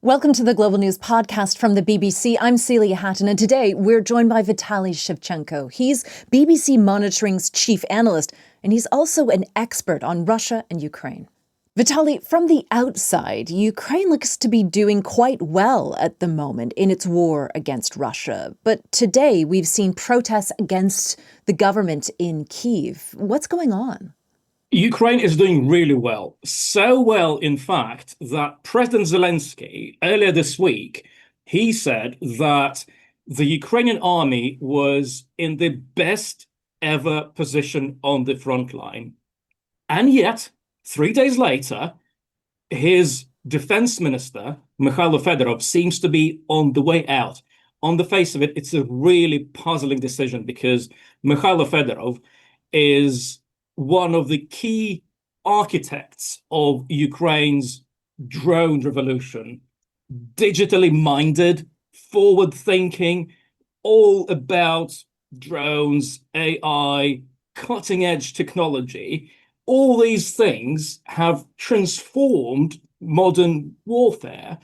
Welcome to the Global News Podcast from the BBC. I'm Celia Hatton, and today we're joined by Vitaly Shevchenko. He's BBC Monitoring's chief analyst, and he's also an expert on Russia and Ukraine. Vitaly, from the outside, Ukraine looks to be doing quite well at the moment in its war against Russia. But today we've seen protests against the government in Kyiv. What's going on? Ukraine is doing really well. So well, in fact, that President Zelensky, earlier this week, he said that the Ukrainian army was in the best ever position on the front line. And yet, 3 days later, his defense minister, Mykhaylo Fedorov, seems to be on the way out. On the face of it, it's a really puzzling decision because Mykhaylo Fedorov is one of the key architects of Ukraine's drone revolution, digitally minded, forward thinking, all about drones, AI, cutting edge technology. All these things have transformed modern warfare.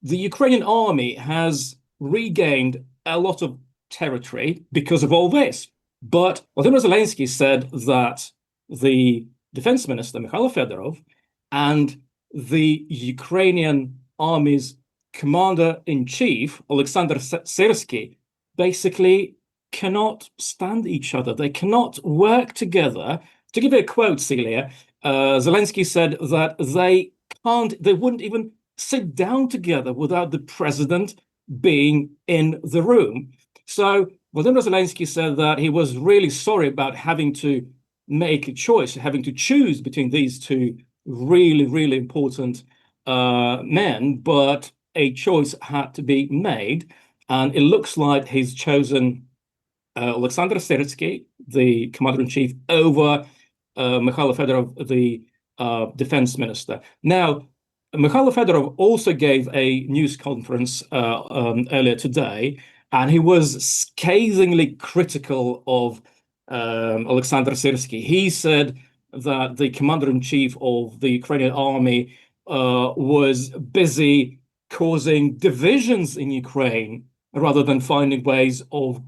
The Ukrainian army has regained a lot of territory because of all this. But Volodymyr Zelensky said that the defense minister, Mykhaylo Fedorov, and the Ukrainian army's commander-in-chief, Alexander Syrsky, basically cannot stand each other. They cannot work together. To give you a quote, Celia, Zelensky said that they wouldn't even sit down together without the president being in the room. So Volodymyr Zelensky said that he was really sorry about having to make a choice, having to choose between these two really, really important men, but a choice had to be made. And it looks like he's chosen Alexander Syrsky, the commander-in-chief, over Mykhaylo Fedorov, the defense minister. Now, Mykhaylo Fedorov also gave a news conference earlier today, and he was scathingly critical of Alexander Syrsky. He said that the commander-in-chief of the Ukrainian army was busy causing divisions in Ukraine rather than finding ways of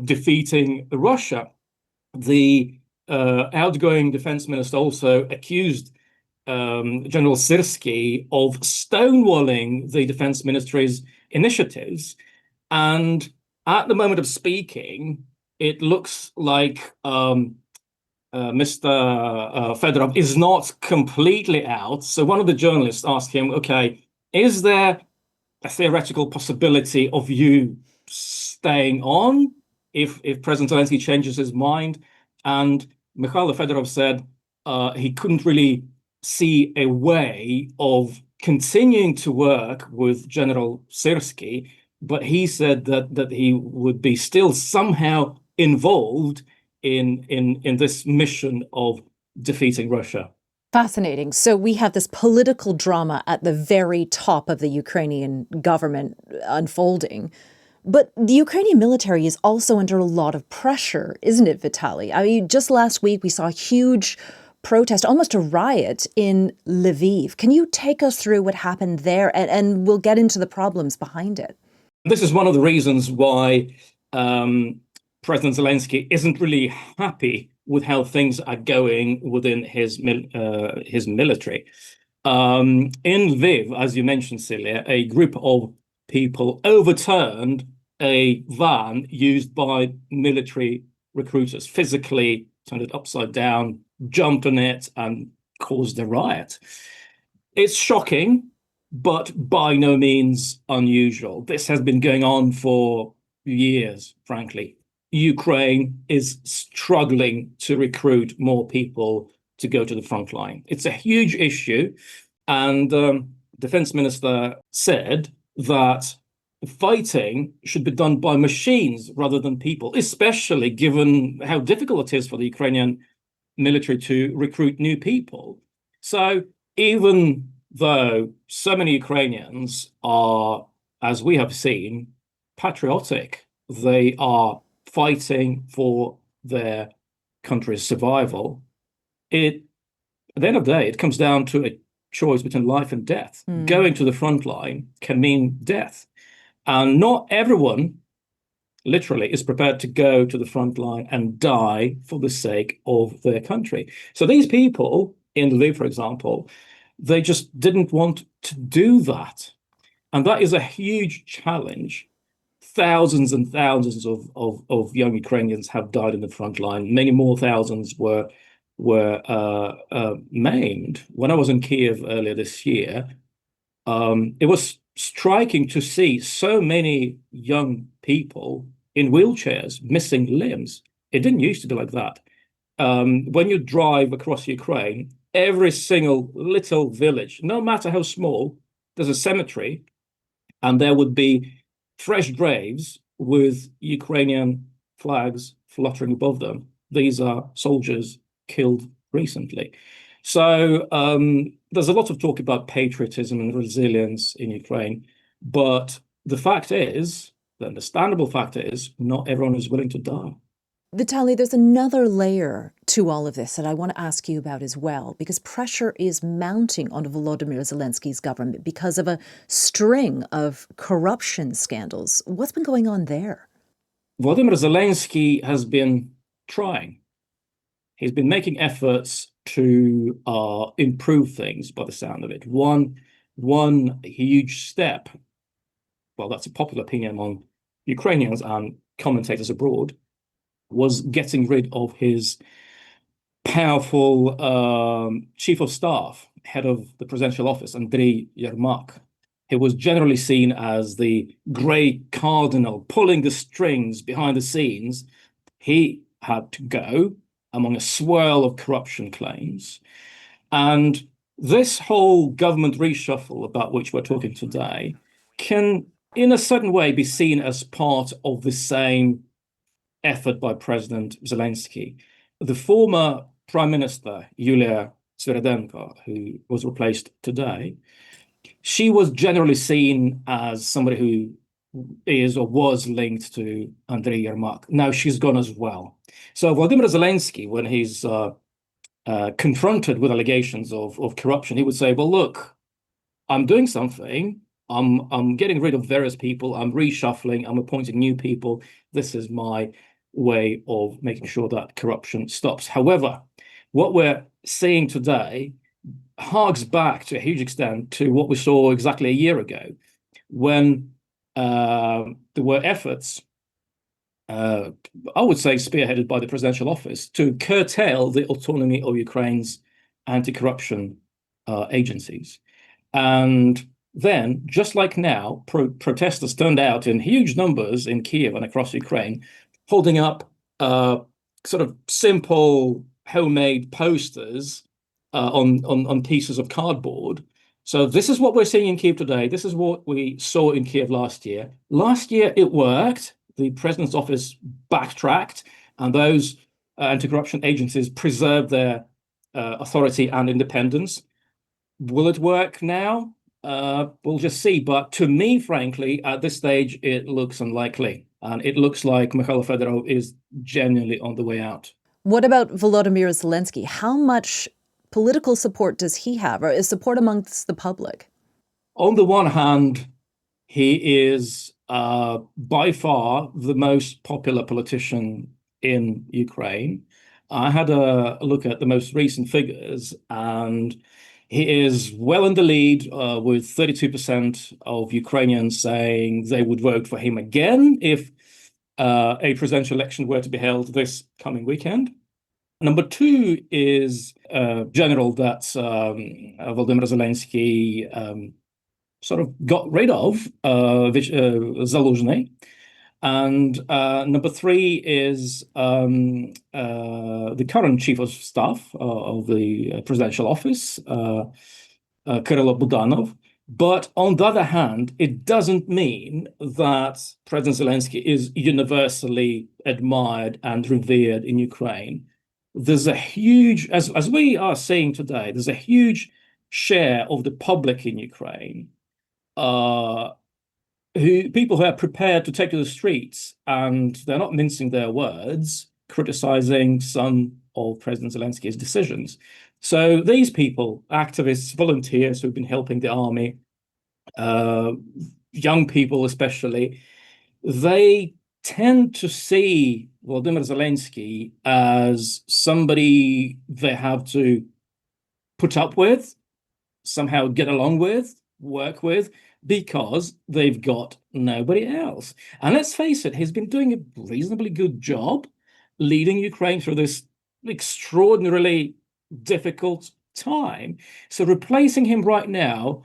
defeating Russia. The outgoing defense minister also accused General Syrsky of stonewalling the defense ministry's initiatives. And at the moment of speaking, it looks like Mr. Fedorov is not completely out. So one of the journalists asked him, okay, is there a theoretical possibility of you staying on if President Zelensky changes his mind? And Mykhaylo Fedorov said he couldn't really see a way of continuing to work with General Syrsky, but he said that he would be still somehow involved in this mission of defeating Russia. Fascinating. So we have this political drama at the very top of the Ukrainian government unfolding. But the Ukrainian military is also under a lot of pressure, isn't it, Vitaly? I mean, just last week we saw a huge protest, almost a riot in Lviv. Can you take us through what happened there? And we'll get into the problems behind it. This is one of the reasons why President Zelensky isn't really happy with how things are going within his military. In Lviv, as you mentioned, Celia, a group of people overturned a van used by military recruiters, physically turned it upside down, jumped on it, and caused a riot. It's shocking, but by no means unusual. This has been going on for years, frankly. Ukraine is struggling to recruit more people to go to the front line. It's a huge issue. And Defense Minister said that fighting should be done by machines rather than people, especially given how difficult it is for the Ukrainian military to recruit new people. So even though so many Ukrainians are, as we have seen, patriotic, they are fighting for their country's survival, at the end of the day, it comes down to a choice between life and death. Going to the front line can mean death. And not everyone, literally, is prepared to go to the front line and die for the sake of their country. So these people in Lviv, for example, they just didn't want to do that. And that is a huge challenge. Thousands and thousands of young Ukrainians have died in the front line. Many more thousands were maimed. When I was in Kyiv earlier this year, it was striking to see so many young people in wheelchairs, missing limbs. It didn't used to be like that. When you drive across Ukraine, every single little village, no matter how small, there's a cemetery, and there would be fresh graves with Ukrainian flags fluttering above them. These are soldiers killed recently. So there's a lot of talk about patriotism and resilience in Ukraine, but the fact is, the understandable fact is, not everyone is willing to die. Vitaly, there's another layer to all of this that I want to ask you about as well, because pressure is mounting on Volodymyr Zelensky's government because of a string of corruption scandals. What's been going on there? Volodymyr Zelensky has been trying. He's been making efforts to improve things, by the sound of it. One huge step, well, that's a popular opinion among Ukrainians and commentators abroad, was getting rid of his powerful chief of staff, head of the presidential office, Andriy Yermak. He was generally seen as the great cardinal pulling the strings behind the scenes. He had to go among a swirl of corruption claims. And this whole government reshuffle about which we're talking today can, in a certain way, be seen as part of the same effort by President Zelensky. The former Prime Minister, Yulia Sviridenko, who was replaced today, she was generally seen as somebody who is or was linked to Andriy Yermak. Now she's gone as well. So Volodymyr Zelensky, when he's confronted with allegations of corruption, he would say, well, look, I'm doing something. I'm getting rid of various people. I'm reshuffling. I'm appointing new people. This is my way of making sure that corruption stops. However, what we're seeing today harks back to a huge extent to what we saw exactly a year ago, when there were efforts, I would say spearheaded by the presidential office, to curtail the autonomy of Ukraine's anti-corruption agencies. And then, just like now, protesters turned out in huge numbers in Kyiv and across Ukraine, holding up sort of simple homemade posters on pieces of cardboard. So this is what we're seeing in Kyiv today. This is what we saw in Kyiv last year. Last year, it worked. The president's office backtracked, and those anti-corruption agencies preserved their authority and independence. Will it work now? We'll just see. But to me, frankly, at this stage, it looks unlikely. And it looks like Mykhaylo Fedorov is genuinely on the way out. What about Volodymyr Zelensky? How much political support does he have, or is support amongst the public? On the one hand, he is by far the most popular politician in Ukraine. I had a look at the most recent figures, and he is well in the lead with 32% of Ukrainians saying they would vote for him again if a presidential election were to be held this coming weekend. Number two is a general that Volodymyr Zelensky sort of got rid of, Zaluzhny. And number three is the current chief of staff of the presidential office, Kyrylo Budanov. But on the other hand, it doesn't mean that President Zelensky is universally admired and revered in Ukraine. There's a huge, as we are seeing today, there's a huge share of the public in Ukraine, people who are prepared to take to the streets, and they're not mincing their words, criticizing some of President Zelensky's decisions. So these people, activists, volunteers who've been helping the army, uh, young people especially, they tend to see Volodymyr Zelensky as somebody they have to put up with, somehow get along with, work with, because they've got nobody else. And let's face it, he's been doing a reasonably good job leading Ukraine through this extraordinarily difficult time. So replacing him right now,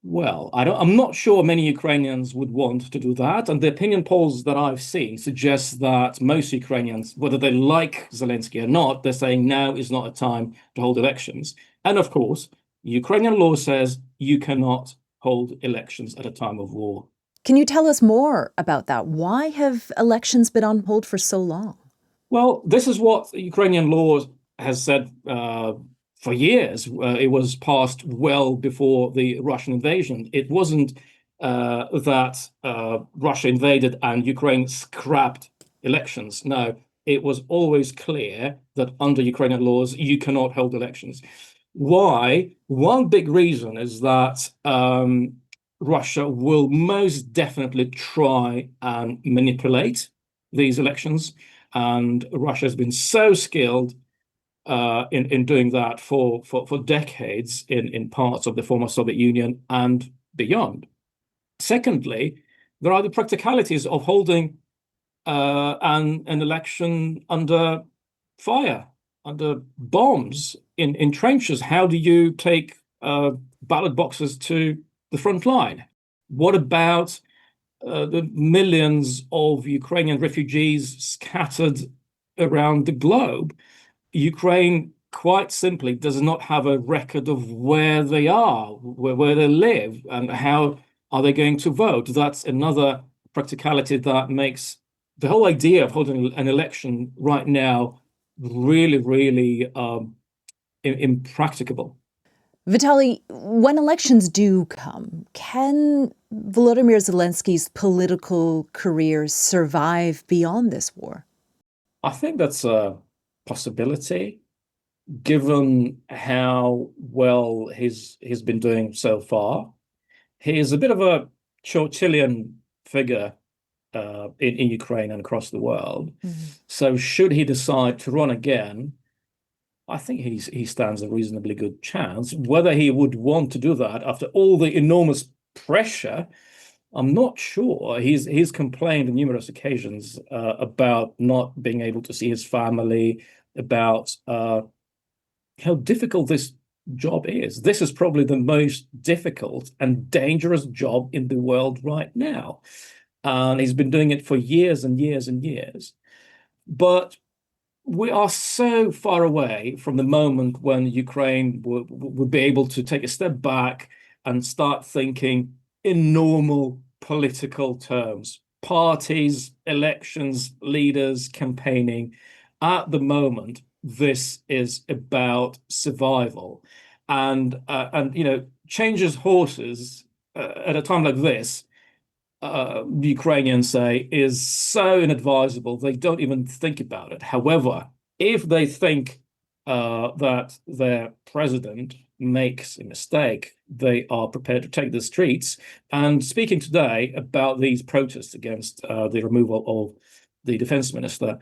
well, I'm not sure many Ukrainians would want to do that. And the opinion polls that I've seen suggest that most Ukrainians, whether they like Zelensky or not, they're saying now is not a time to hold elections. And of course, Ukrainian law says you cannot hold elections at a time of war. Can you tell us more about that? Why have elections been on hold for so long? Well, this is what Ukrainian law has said for years. It was passed well before the Russian invasion. It wasn't that Russia invaded and Ukraine scrapped elections. No, it was always clear that under Ukrainian laws, you cannot hold elections. Why? One big reason is that Russia will most definitely try and manipulate these elections. And Russia has been so skilled in doing that for decades in parts of the former Soviet Union and beyond. Secondly, there are the practicalities of holding an election under fire, under bombs, in trenches. How do you take ballot boxes to the front line? What about the millions of Ukrainian refugees scattered around the globe? Ukraine quite simply does not have a record of where they are, where they live, and how are they going to vote. That's another practicality that makes the whole idea of holding an election right now really, really impracticable. Vitaly, when elections do come, can Volodymyr Zelensky's political career survive beyond this war? I think that's a possibility, given how well he's been doing so far. He is a bit of a Churchillian figure in Ukraine and across the world. So should he decide to run again, I think he stands a reasonably good chance. Whether he would want to do that after all the enormous pressure, I'm not sure. He's complained on numerous occasions about not being able to see his family, about how difficult this job is. This is probably the most difficult and dangerous job in the world right now. And he's been doing it for years and years and years. But we are so far away from the moment when Ukraine would be able to take a step back and start thinking in normal political terms. Parties, elections, leaders, campaigning. At the moment, this is about survival, and changes horses at a time like this. The Ukrainians say is so inadvisable they don't even think about it. However, if they think that their president makes a mistake, they are prepared to take the streets. And speaking today about these protests against the removal of the defense minister,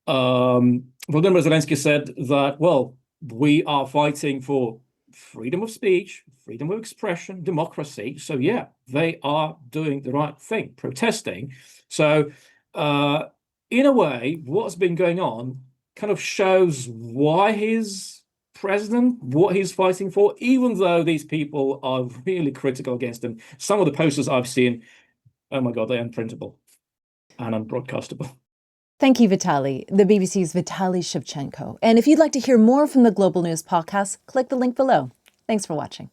Volodymyr Zelensky said that, well, we are fighting for freedom of speech, freedom of expression, democracy. So yeah, they are doing the right thing, protesting. So in a way, what's been going on kind of shows why he's president, what he's fighting for, even though these people are really critical against him. Some of the posters I've seen, oh my God, they're unprintable and unbroadcastable. Thank you, Vitaly. The BBC's Vitaly Shevchenko. And if you'd like to hear more from the Global News Podcast, click the link below. Thanks for watching.